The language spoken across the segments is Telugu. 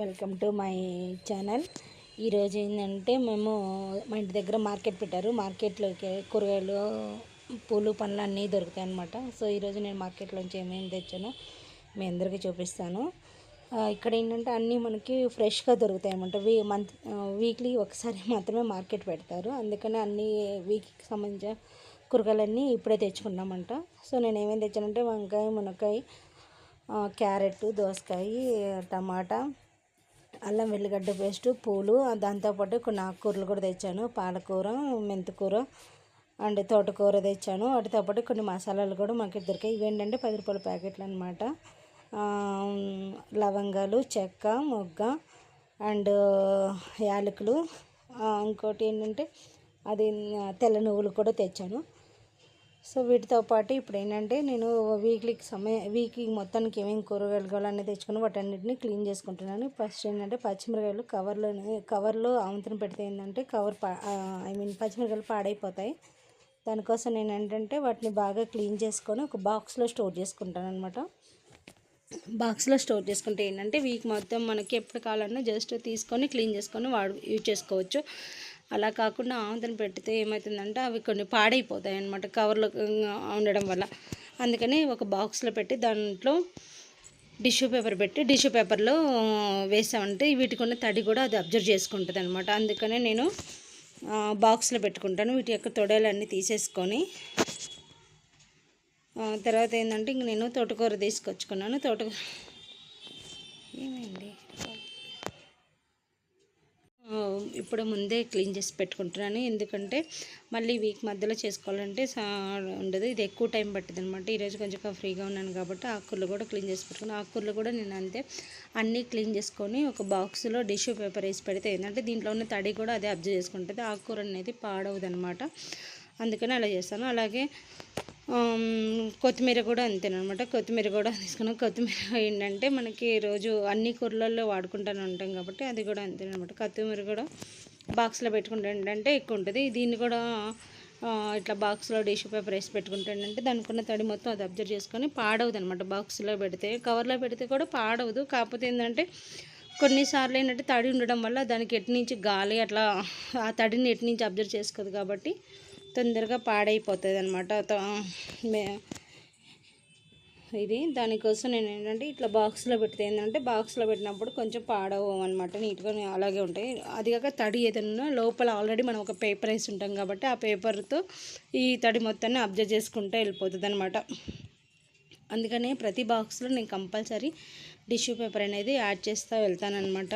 Welcome to my channel. ఈరోజు ఏంటంటే మేము మా ఇంటి దగ్గర మార్కెట్ పెట్టారు. మార్కెట్లోకి కూరగాయలు, పూలు, పండ్లు అన్నీ దొరుకుతాయి అన్నమాట. సో ఈరోజు నేను మార్కెట్లోంచి ఏమేమి తెచ్చానో మీ అందరికీ చూపిస్తాను. ఇక్కడ ఏంటంటే అన్నీ మనకి ఫ్రెష్గా దొరుకుతాయి అన్నమాట. వీక్లీ ఒకసారి మాత్రమే మార్కెట్ పెడతారు. అందుకని అన్ని వీక్కి సంబంధించిన కూరగాయలన్నీ ఇప్పుడే తెచ్చుకున్నామంట. సో నేను ఏమేమి తెచ్చానంటే వంకాయ, మునక్కాయ, క్యారెట్, దోసకాయ, టమాటా, అల్లం వెల్లిగడ్డ పేస్టు, పూలు, దాంతోపాటు కొన్ని ఆకుకూరలు కూడా తెచ్చాను. పాలకూర, మెంతికూర అండ్ తోటకూర తెచ్చాను. వాటితో పాటు కొన్ని మసాలాలు కూడా మనకి దొరికాయి. ఇవేంటంటే 10 రూపాయల ప్యాకెట్లు అనమాట. లవంగాలు, చెక్క, మొగ్గ అండ్ యాలకులు, ఇంకోటి ఏంటంటే అది తెల్ల నువ్వులు కూడా తెచ్చాను. సో వీటితో పాటు ఇప్పుడు ఏంటంటే నేను వీక్లీ మొత్తానికి ఏమేమి కూరగాయలు కావాలన్నీ తెచ్చుకుని వాటన్నిటిని క్లీన్ చేసుకుంటున్నాను. ఫస్ట్ ఏంటంటే పచ్చిమిరకాయలు కవర్లో ఆమంత్రం పెడితే ఏంటంటే పచ్చిమిరకాయలు పాడైపోతాయి. దానికోసం నేను ఏంటంటే వాటిని బాగా క్లీన్ చేసుకొని ఒక బాక్స్లో స్టోర్ చేసుకుంటాను అనమాట. బాక్స్లో స్టోర్ చేసుకుంటే ఏంటంటే వీక్ మొత్తం మనకి ఎప్పుడు కావాలన్నా జస్ట్ తీసుకొని క్లీన్ చేసుకొని యూజ్ చేసుకోవచ్చు. అలా కాకుండా ఆంతను పెడితే ఏమవుతుందంటే అవి కొన్ని పాడైపోతాయి అన్నమాట కవర్లో ఉండడం వల్ల. అందుకని ఒక బాక్స్లో పెట్టి దాంట్లో టిష్యూ పేపర్లో వేసామంటే వీటికి ఉన్న తడి కూడా అది అబ్జర్వ్ చేసుకుంటుంది అనమాట. అందుకనే నేను బాక్స్లో పెట్టుకుంటాను. వీటి యొక్క తొడలన్నీ తీసేసుకొని తర్వాత ఏంటంటే ఇంక నేను తోటకూర తీసుకొచ్చుకున్నాను. ఏమైంది ఇప్పుడు ముందే క్లీన్ చేసి పెట్టుకుంటున్నాను. ఎందుకంటే మళ్ళీ వీక్ మధ్యలో చేసుకోవాలంటే ఉండదు. ఇది ఎక్కువ టైం పట్టింది అనమాట. ఈరోజు కొంచెం ఫ్రీగా ఉన్నాను కాబట్టి ఆకుకూరలు కూడా క్లీన్ చేసి పెట్టుకున్నాను. ఆకుకూరలు కూడా నేను అంతే అన్నీ క్లీన్ చేసుకొని ఒక బాక్స్లో టిష్యూ పేపర్ వేసి పెడితే ఏంటంటే దీంట్లో ఉన్న తడి కూడా అదే అబ్జర్వ్ చేసుకుంటుంది. ఆకుకూర అనేది పాడవదు అనమాట. అందుకని అలా చేస్తాను. అలాగే కొత్తిమీర కూడా అంతేనమాట. కొత్తిమీర కూడా తీసుకున్నాం. కొత్తిమీర ఏంటంటే మనకి రోజు అన్ని కూరలలో వాడుకుంటూనే ఉంటాం కాబట్టి అది కూడా అంతేనమాట. కొత్తిమీర కూడా బాక్స్లో పెట్టుకుంటే ఏంటంటే ఎక్కువ ఉంటుంది. దీన్ని కూడా ఇట్లా బాక్స్లో టిష్యూ పేపర్ వేసి పెట్టుకుంటే ఏంటంటే దానికి ఉన్న తడి మొత్తం అది అబ్జర్వ్ చేసుకొని పాడవదు అనమాట. బాక్స్లో పెడితే కవర్లో పెడితే కూడా పాడవదు. కాకపోతే ఏంటంటే కొన్నిసార్లు ఏంటంటే తడి ఉండడం వల్ల దానికి ఎటు నుంచి గాలి అట్లా ఆ తడిని ఎటు నుంచి అబ్జర్వ్ చేసుకోదు కాబట్టి తొందరగా పాడైపోతుంది అనమాట. ఇది దానికోసం నేను ఏంటంటే ఇట్లా బాక్స్లో పెడితే ఏంటంటే బాక్స్లో పెట్టినప్పుడు కొంచెం పాడవు అనమాట. నీట్గా అలాగే ఉంటాయి. అది కాక తడి ఏదైనా లోపల ఆల్రెడీ మనం ఒక పేపర్ వేసి ఉంటాం కాబట్టి ఆ పేపర్తో ఈ తడి మొత్తాన్ని అబ్జర్వ్ చేసుకుంటూ వెళ్ళిపోతుంది అనమాట. అందుకని ప్రతి బాక్స్లో నేను కంపల్సరీ టిష్యూ పేపర్ అనేది యాడ్ చేస్తూ వెళ్తానమాట.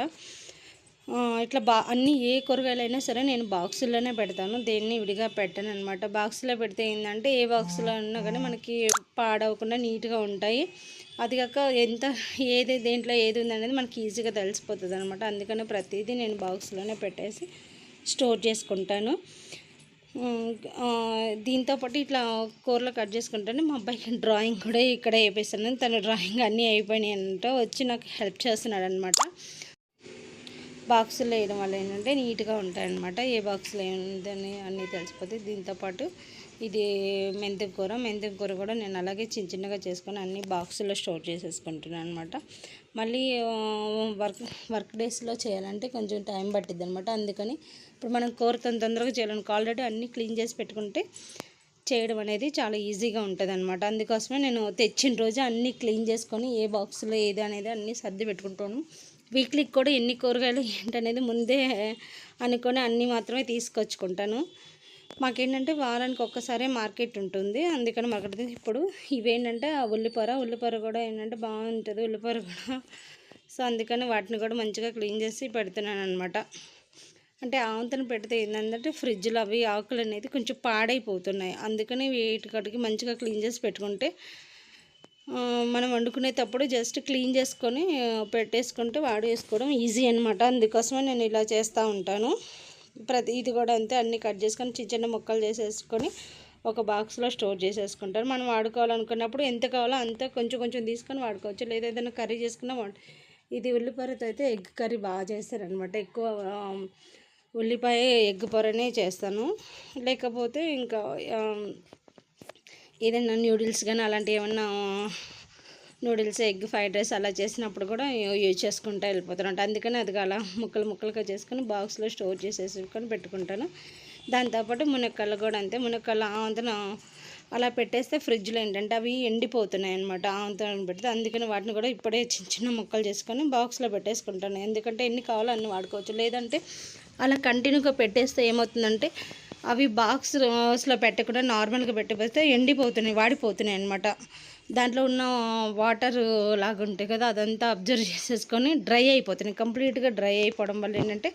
ఇట్లా అన్నీ ఏ కూరగాయలైనా సరే నేను బాక్సుల్లోనే పెడతాను. దేన్ని విడిగా పెట్టాను అనమాట. బాక్స్లో పెడితే ఏంటంటే ఏ బాక్స్లో ఉన్నా కానీ మనకి పాడవకుండా నీట్గా ఉంటాయి. అది కాక దేంట్లో ఏది ఉందనేది మనకి ఈజీగా తెలిసిపోతుంది అనమాట. అందుకని ప్రతిదీ నేను బాక్స్లోనే పెట్టేసి స్టోర్ చేసుకుంటాను. దీంతోపాటు ఇట్లా కూరలు కట్ చేసుకుంటాను. మా అబ్బాయికి డ్రాయింగ్ కూడా ఇక్కడ వేపిస్తాను. తన డ్రాయింగ్ అన్నీ అయిపోయినాయి అంటే వచ్చి నాకు హెల్ప్ చేస్తున్నాడు అనమాట. బాక్సుల్లో వేయడం వల్ల ఏంటంటే నీట్గా ఉంటాయన్నమాట. ఏ బాక్స్లో ఏంటని అన్నీ తెలిసిపోతాయి. దీంతోపాటు ఇది మెంతి కూర కూడా నేను అలాగే చిన్నగా చేసుకొని అన్ని బాక్సుల్లో స్టోర్ చేసేసుకుంటున్నాను అనమాట. మళ్ళీ వర్క్ డేస్లో చేయాలంటే కొంచెం టైం పట్టిద్ది అనమాట. అందుకని ఇప్పుడు మనం కూర తొందరగా చేయాలనుకో ఆల్రెడీ అన్నీ క్లీన్ చేసి పెట్టుకుంటే చేయడం అనేది చాలా ఈజీగా ఉంటుంది అనమాట. అందుకోసమే నేను తెచ్చిన రోజు అన్నీ క్లీన్ చేసుకొని ఏ బాక్స్లో ఏది అనేది అన్నీ సర్ది పెట్టుకుంటాను. వీక్లీకి కూడా ఎన్ని కూరగాయలు ఏంటనేది ముందే అనుకొని అన్నీ మాత్రమే తీసుకొచ్చుకుంటాను. మాకేంటంటే వారానికి ఒక్కసారే మార్కెట్ ఉంటుంది. అందుకని మాకు ఇప్పుడు ఇవేంటంటే ఉల్లిపార కూడా ఏంటంటే బాగుంటుంది ఉల్లిపార కూడా. సో అందుకని వాటిని కూడా మంచిగా క్లీన్ చేసి పెడుతున్నాను అనమాట. అంటే ఆవంతను పెడితే ఏంటంటే ఫ్రిడ్జ్లో అవి ఆకులు అనేది కొంచెం పాడైపోతున్నాయి. అందుకని వీటికి మంచిగా క్లీన్ చేసి పెట్టుకుంటే మనం వండుకునేటప్పుడు జస్ట్ క్లీన్ చేసుకొని పెట్టేసుకుంటే వాడేసుకోవడం ఈజీ అనమాట. అందుకోసమే నేను ఇలా చేస్తూ ఉంటాను. ఇది కూడా అంతే అన్నీ కట్ చేసుకొని చిన్న ముక్కలు చేసేసుకొని ఒక బాక్స్లో స్టోర్ చేసేసుకుంటారు. మనం వాడుకోవాలనుకున్నప్పుడు ఎంత కావాలో అంత కొంచెం తీసుకొని వాడుకోవచ్చు. లేదా ఏదైనా కర్రీ చేసుకున్నా ఇది ఉల్లిపాయతో అయితే ఎగ్ కర్రీ బాగా చేస్తారనమాట. ఎక్కువ ఉల్లిపాయ ఎగ్ పొరనే చేస్తాను. లేకపోతే ఇంకా ఏదైనా న్యూడిల్స్ కానీ అలాంటివి ఏమన్నా నూడిల్స్ ఎగ్ ఫ్రైడ్ రైస్ అలా చేసినప్పుడు కూడా యూజ్ చేసుకుంటూ వెళ్ళిపోతాను. అందుకని అది అలా ముక్కలు ముక్కలుగా చేసుకొని బాక్స్లో స్టోర్ చేసేసుకొని పెట్టుకుంటాను. దాంతోపాటు మునక్కాయలు కూడా అంతే. మునక్కాయలు ఆవంతన అలా పెట్టేస్తే ఫ్రిడ్జ్లో ఏంటంటే అవి ఎండిపోతున్నాయి అనమాట, ఆవంతన పెడితే. అందుకని వాటిని కూడా ఇప్పుడే చిన్న చిన్న ముక్కలు చేసుకొని బాక్స్లో పెట్టేసుకుంటాను. ఎందుకంటే ఎన్ని కావాలో అన్ని వాడుకోవచ్చు. లేదంటే అలా కంటిన్యూగా పెట్టేస్తే ఏమవుతుందంటే అవి బాక్స్లో పెట్టకుండా నార్మల్గా పెట్టిపోతే ఎండిపోతున్నాయి, వాడిపోతున్నాయి అనమాట. దాంట్లో ఉన్న వాటర్ లాగా ఉంటాయి కదా, అదంతా అబ్జర్వ్ చేసేసుకొని డ్రై అయిపోతున్నాయి. కంప్లీట్గా డ్రై అయిపోవడం వల్ల ఏంటంటే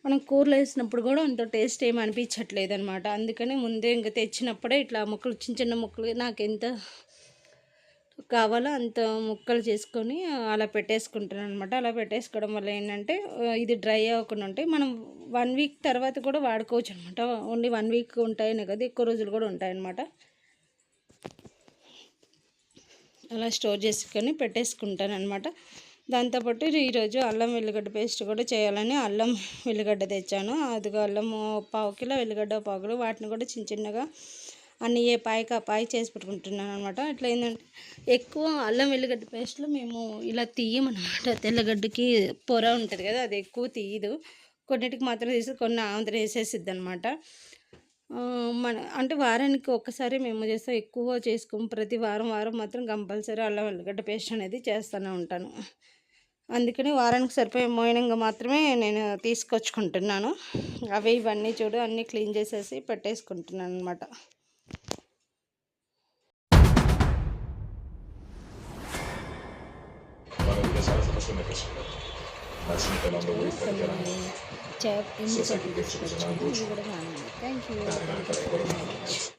మనం కూరలో వేసినప్పుడు కూడా అంత టేస్ట్ ఏమి అనిపించట్లేదు అనమాట. అందుకని ముందే ఇంకా తెచ్చినప్పుడే ఇట్లా ముక్కలు చిన్న చిన్న ముక్కలు నాకు ఎంత కావాలో అంత ముక్కలు చేసుకొని అలా పెట్టేసుకుంటాను అనమాట. అలా పెట్టేసుకోవడం వల్ల ఏంటంటే ఇది డ్రై అవ్వకుండా ఉంటాయి. మనం 1 వీక్ తర్వాత కూడా వాడుకోవచ్చు అనమాట. ఓన్లీ 1 వీక్ ఉంటాయనే కదా, ఎక్కువ రోజులు కూడా ఉంటాయన్నమాట. అలా స్టోర్ చేసుకొని పెట్టేసుకుంటాను అనమాట. దాంతోపాటు ఈరోజు అల్లం వెల్లిగడ్డ పేస్ట్ కూడా చేయాలని అల్లం వెల్లిగడ్డ తెచ్చాను. అదిగో అల్లం 1/4 కిలో, వెల్లిగడ్డ 1/4 కిలో. వాటిని కూడా చిన్న చిన్నగా అన్ని ఏ పాయకి ఆ పాయ చేసి పెట్టుకుంటున్నాను అనమాట. ఇట్లా ఏంటంటే ఎక్కువ అల్లం వెల్లిగడ్డ పేస్ట్లో మేము ఇలా తీయమన్నమాట. తెల్లగడ్డకి పొర ఉంటుంది కదా, అది ఎక్కువ తీయదు. కొన్నిటికి మాత్రం తీసి కొన్ని ఆంధ్ర వేసేసిద్ది అనమాట. అంటే వారానికి ఒక్కసారి మేము చేస్తాం, ఎక్కువ చేసుకోము. ప్రతి వారం మాత్రం కంపల్సరీ అల్లం వెల్లిగడ్డ పేస్ట్ అనేది చేస్తూనే ఉంటాను. అందుకని వారానికి సరిపోయే మోయినంగా మాత్రమే నేను తీసుకొచ్చుకుంటున్నాను. ఇవన్నీ చూడు అన్నీ క్లీన్ చేసేసి పెట్టేసుకుంటున్నాను అనమాట. Thank you.